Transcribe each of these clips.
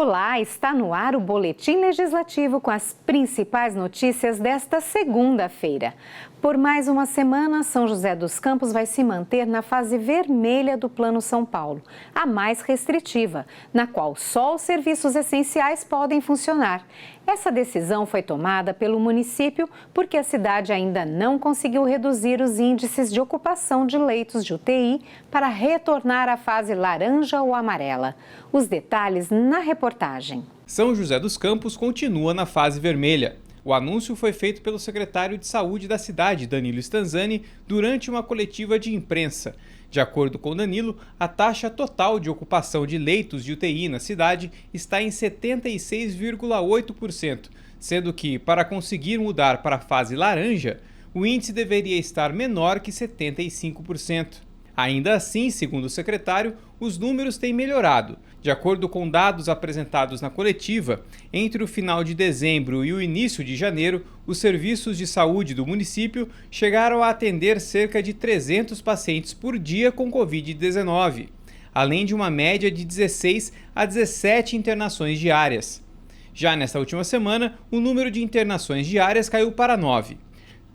Olá, está no ar o Boletim Legislativo com as principais notícias desta segunda-feira. Por mais uma semana, São José dos Campos vai se manter na fase vermelha do Plano São Paulo, a mais restritiva, na qual só os serviços essenciais podem funcionar. Essa decisão foi tomada pelo município porque a cidade ainda não conseguiu reduzir os índices de ocupação de leitos de UTI para retornar à fase laranja ou amarela. Os detalhes na reportagem. São José dos Campos continua na fase vermelha. O anúncio foi feito pelo secretário de Saúde da cidade, Danilo Stanzani, durante uma coletiva de imprensa. De acordo com Danilo, a taxa total de ocupação de leitos de UTI na cidade está em 76,8%, sendo que, para conseguir mudar para a fase laranja, o índice deveria estar menor que 75%. Ainda assim, segundo o secretário, os números têm melhorado. De acordo com dados apresentados na coletiva, entre o final de dezembro e o início de janeiro, os serviços de saúde do município chegaram a atender cerca de 300 pacientes por dia com Covid-19, além de uma média de 16 a 17 internações diárias. Já nesta última semana, o número de internações diárias caiu para 9.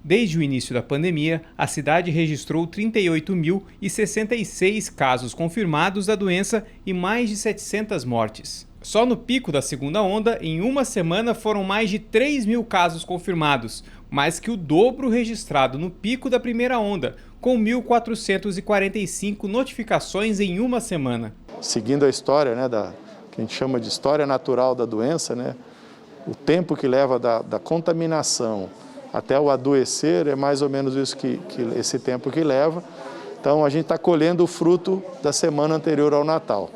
Desde o início da pandemia, a cidade registrou 38.066 casos confirmados da doença e mais de 700 mortes. Só no pico da segunda onda, em uma semana foram mais de 3.000 casos confirmados, mais que o dobro registrado no pico da primeira onda, com 1.445 notificações em uma semana. Seguindo a história, que a gente chama de história natural da doença, o tempo que leva da contaminação até o adoecer é mais ou menos isso esse tempo que leva. Então a gente está colhendo o fruto da semana anterior ao Natal.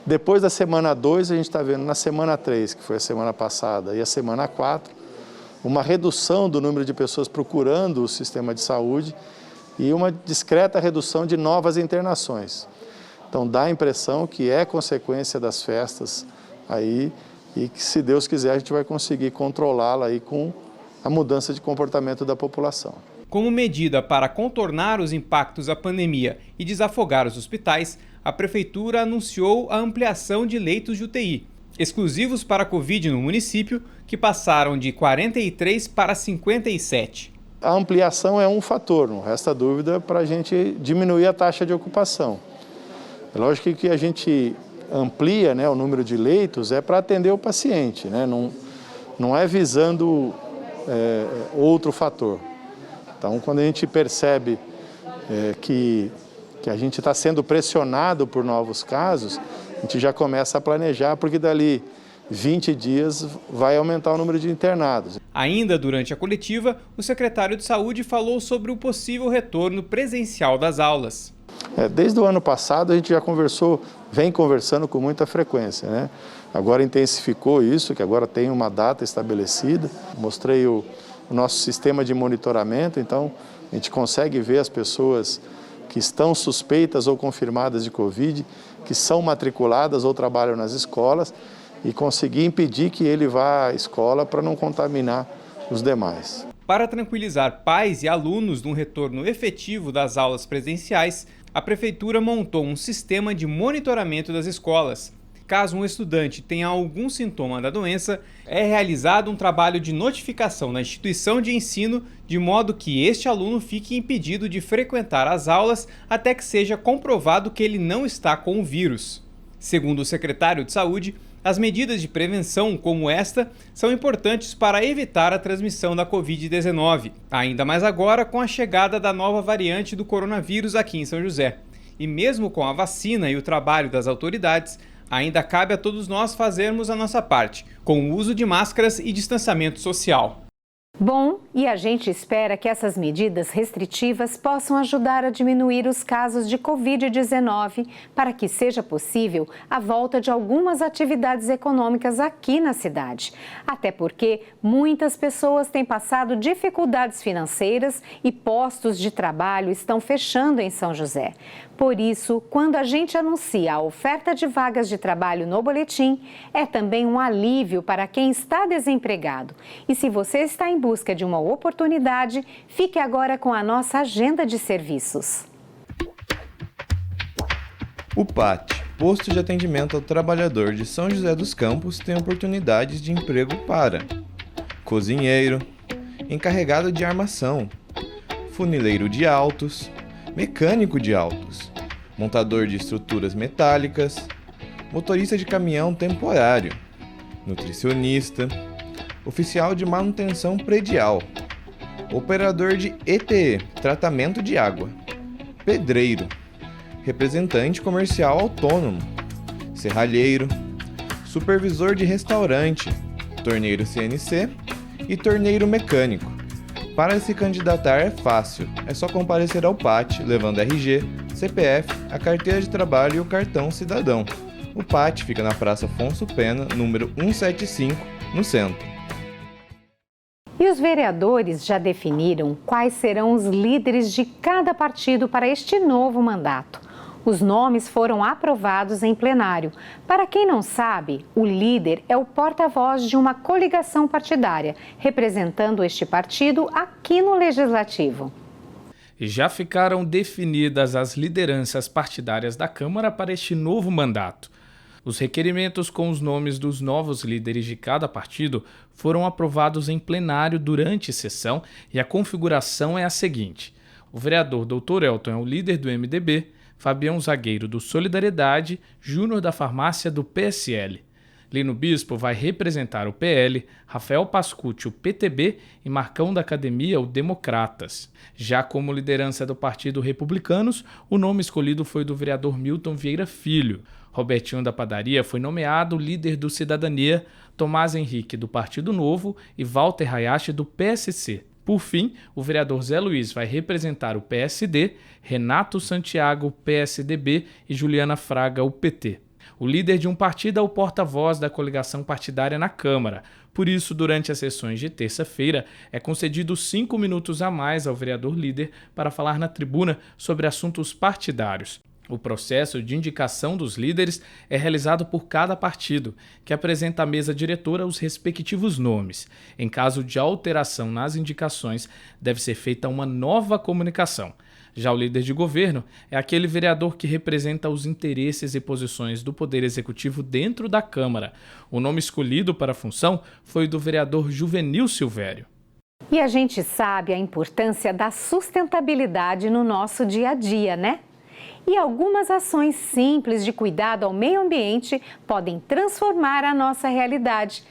Depois da semana 2, a gente está vendo na semana 3, que foi a semana passada, e a semana 4, uma redução do número de pessoas procurando o sistema de saúde e uma discreta redução de novas internações. Então dá a impressão que é consequência das festas aí e que, se Deus quiser, a gente vai conseguir controlá-la aí com a mudança de comportamento da população. Como medida para contornar os impactos da pandemia e desafogar os hospitais, a Prefeitura anunciou a ampliação de leitos de UTI, exclusivos para a Covid no município, que passaram de 43 para 57. A ampliação é um fator, não resta dúvida, para a gente diminuir a taxa de ocupação. É lógico que a gente amplia o número de leitos para atender o paciente, não é visando outro fator. Então, quando a gente percebe que a gente está sendo pressionado por novos casos, a gente já começa a planejar, porque dali 20 dias vai aumentar o número de internados. Ainda durante a coletiva, o secretário de Saúde falou sobre o possível retorno presencial das aulas. Desde o ano passado a gente já vem conversando com muita frequência, Agora intensificou isso, que agora tem uma data estabelecida. Mostrei o nosso sistema de monitoramento, então a gente consegue ver as pessoas que estão suspeitas ou confirmadas de Covid, que são matriculadas ou trabalham nas escolas, e conseguir impedir que ele vá à escola para não contaminar os demais. Para tranquilizar pais e alunos no retorno efetivo das aulas presenciais, a Prefeitura montou um sistema de monitoramento das escolas. Caso um estudante tenha algum sintoma da doença, é realizado um trabalho de notificação na instituição de ensino, de modo que este aluno fique impedido de frequentar as aulas até que seja comprovado que ele não está com o vírus. Segundo o secretário de Saúde, as medidas de prevenção como esta são importantes para evitar a transmissão da Covid-19, ainda mais agora com a chegada da nova variante do coronavírus aqui em São José. E mesmo com a vacina e o trabalho das autoridades, ainda cabe a todos nós fazermos a nossa parte, com o uso de máscaras e distanciamento social. Bom, e a gente espera que essas medidas restritivas possam ajudar a diminuir os casos de Covid-19 para que seja possível a volta de algumas atividades econômicas aqui na cidade. Até porque muitas pessoas têm passado dificuldades financeiras e postos de trabalho estão fechando em São José. Por isso, quando a gente anuncia a oferta de vagas de trabalho no boletim, é também um alívio para quem está desempregado. E se você está em busca de uma oportunidade, fique agora com a nossa agenda de serviços. O PAT, posto de atendimento ao trabalhador de São José dos Campos tem oportunidades de emprego para cozinheiro, encarregado de armação, funileiro de autos, mecânico de autos, montador de estruturas metálicas, motorista de caminhão temporário, nutricionista, oficial de manutenção predial, operador de ETE, tratamento de água, pedreiro, representante comercial autônomo, serralheiro, supervisor de restaurante, torneiro CNC e torneiro mecânico. Para se candidatar é fácil, é só comparecer ao PAT, levando RG, CPF, a carteira de trabalho e o cartão cidadão. O PAT fica na Praça Afonso Pena, número 175, no centro. E os vereadores já definiram quais serão os líderes de cada partido para este novo mandato. Os nomes foram aprovados em plenário. Para quem não sabe, o líder é o porta-voz de uma coligação partidária, representando este partido aqui no Legislativo. Já ficaram definidas as lideranças partidárias da Câmara para este novo mandato. Os requerimentos com os nomes dos novos líderes de cada partido foram aprovados em plenário durante sessão e a configuração é a seguinte: o vereador Dr. Elton é o líder do MDB, Fabião Zagueiro do Solidariedade, Júnior da Farmácia do PSL. Lino Bispo vai representar o PL, Rafael Pascucci o PTB e Marcão da Academia o Democratas. Já como liderança do Partido Republicanos, o nome escolhido foi do vereador Milton Vieira Filho. Robertinho da Padaria foi nomeado líder do Cidadania, Tomás Henrique do Partido Novo e Walter Hayashi do PSC. Por fim, o vereador Zé Luiz vai representar o PSD, Renato Santiago, PSDB e Juliana Fraga, o PT. O líder de um partido é o porta-voz da coligação partidária na Câmara. Por isso, durante as sessões de terça-feira, é concedido 5 minutos a mais ao vereador líder para falar na tribuna sobre assuntos partidários. O processo de indicação dos líderes é realizado por cada partido, que apresenta à mesa diretora os respectivos nomes. Em caso de alteração nas indicações, deve ser feita uma nova comunicação. Já o líder de governo é aquele vereador que representa os interesses e posições do Poder Executivo dentro da Câmara. O nome escolhido para a função foi o do vereador Juvenil Silvério. E a gente sabe a importância da sustentabilidade no nosso dia a dia, né? E algumas ações simples de cuidado ao meio ambiente podem transformar a nossa realidade.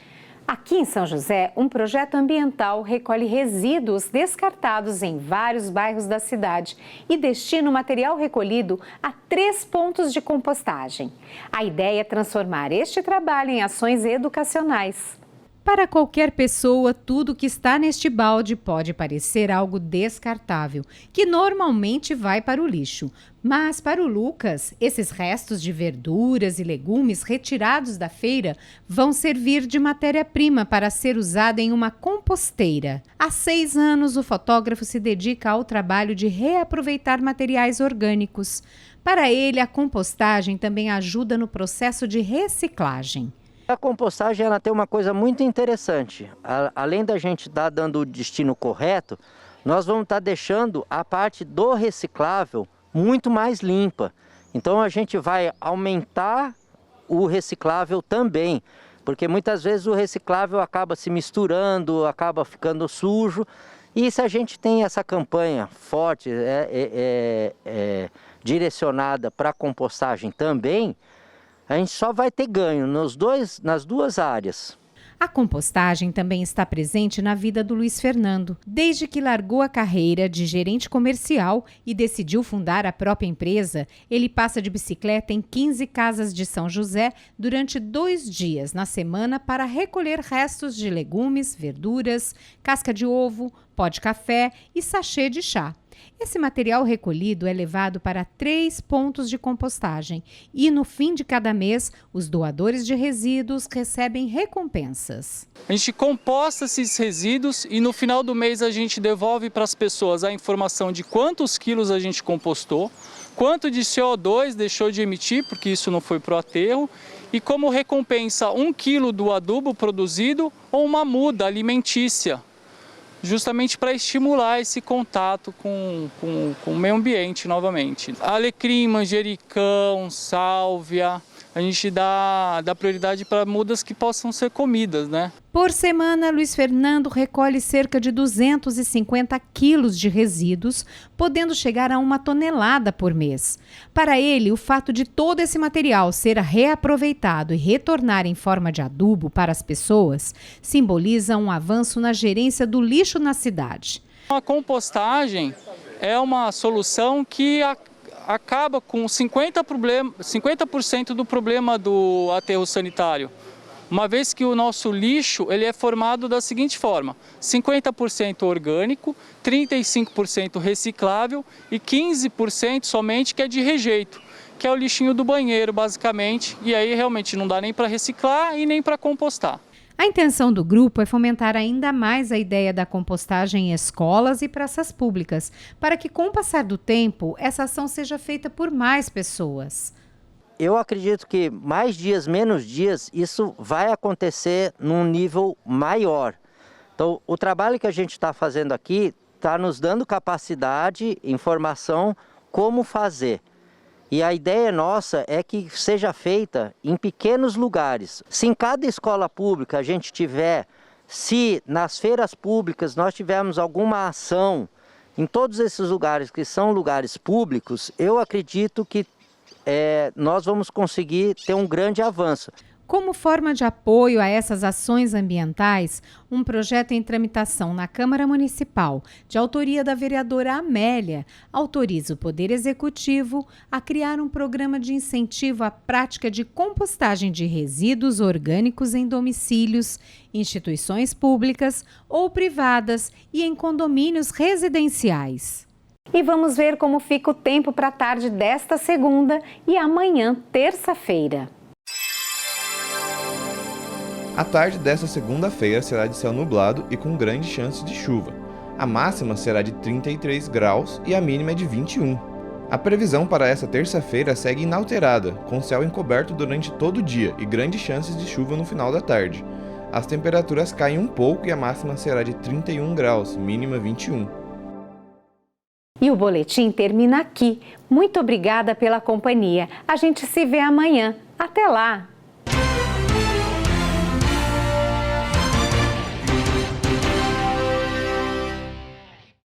Aqui em São José, um projeto ambiental recolhe resíduos descartados em vários bairros da cidade e destina o material recolhido a 3 pontos de compostagem. A ideia é transformar este trabalho em ações educacionais. Para qualquer pessoa, tudo que está neste balde pode parecer algo descartável, que normalmente vai para o lixo. Mas para o Lucas, esses restos de verduras e legumes retirados da feira vão servir de matéria-prima para ser usada em uma composteira. Há 6 anos, o fotógrafo se dedica ao trabalho de reaproveitar materiais orgânicos. Para ele, a compostagem também ajuda no processo de reciclagem. A compostagem ela tem uma coisa muito interessante. Além da gente estar dando o destino correto, nós vamos estar deixando a parte do reciclável muito mais limpa. Então a gente vai aumentar o reciclável também, porque muitas vezes o reciclável acaba se misturando, acaba ficando sujo. E se a gente tem essa campanha forte, direcionada para a compostagem também, a gente só vai ter ganho nas duas áreas. A compostagem também está presente na vida do Luiz Fernando. Desde que largou a carreira de gerente comercial e decidiu fundar a própria empresa, ele passa de bicicleta em 15 casas de São José durante 2 dias na semana para recolher restos de legumes, verduras, casca de ovo, pó de café e sachê de chá. Esse material recolhido é levado para 3 pontos de compostagem e, no fim de cada mês, os doadores de resíduos recebem recompensas. A gente composta esses resíduos e no final do mês a gente devolve para as pessoas a informação de quantos quilos a gente compostou, quanto de CO2 deixou de emitir, porque isso não foi para o aterro, e como recompensa 1 quilo do adubo produzido ou uma muda alimentícia. justamente para estimular esse contato com o meio ambiente novamente. Alecrim, manjericão, sálvia, a gente dá prioridade para mudas que possam ser comidas, né? Por semana, Luiz Fernando recolhe cerca de 250 quilos de resíduos, podendo chegar a 1 tonelada por mês. Para ele, o fato de todo esse material ser reaproveitado e retornar em forma de adubo para as pessoas simboliza um avanço na gerência do lixo na cidade. A compostagem é uma solução que acaba com 50% do problema do aterro sanitário. Uma vez que o nosso lixo ele é formado da seguinte forma: 50% orgânico, 35% reciclável e 15% somente que é de rejeito, que é o lixinho do banheiro basicamente, e aí realmente não dá nem para reciclar e nem para compostar. A intenção do grupo é fomentar ainda mais a ideia da compostagem em escolas e praças públicas, para que, com o passar do tempo, essa ação seja feita por mais pessoas. Eu acredito que mais dias, menos dias, isso vai acontecer num nível maior. Então, o trabalho que a gente está fazendo aqui está nos dando capacidade, informação, como fazer. E a ideia nossa é que seja feita em pequenos lugares. Se em cada escola pública a gente tiver, se nas feiras públicas nós tivermos alguma ação, em todos esses lugares que são lugares públicos, eu acredito que nós vamos conseguir ter um grande avanço. Como forma de apoio a essas ações ambientais, um projeto em tramitação na Câmara Municipal, de autoria da vereadora Amélia, autoriza o Poder Executivo a criar um programa de incentivo à prática de compostagem de resíduos orgânicos em domicílios, instituições públicas ou privadas e em condomínios residenciais. E vamos ver como fica o tempo para a tarde desta segunda e amanhã, terça-feira. A tarde desta segunda-feira será de céu nublado e com grande chance de chuva. A máxima será de 33 graus e a mínima é de 21. A previsão para esta terça-feira segue inalterada, com céu encoberto durante todo o dia e grandes chances de chuva no final da tarde. As temperaturas caem um pouco e a máxima será de 31 graus, mínima 21. E o boletim termina aqui. Muito obrigada pela companhia. A gente se vê amanhã. Até lá!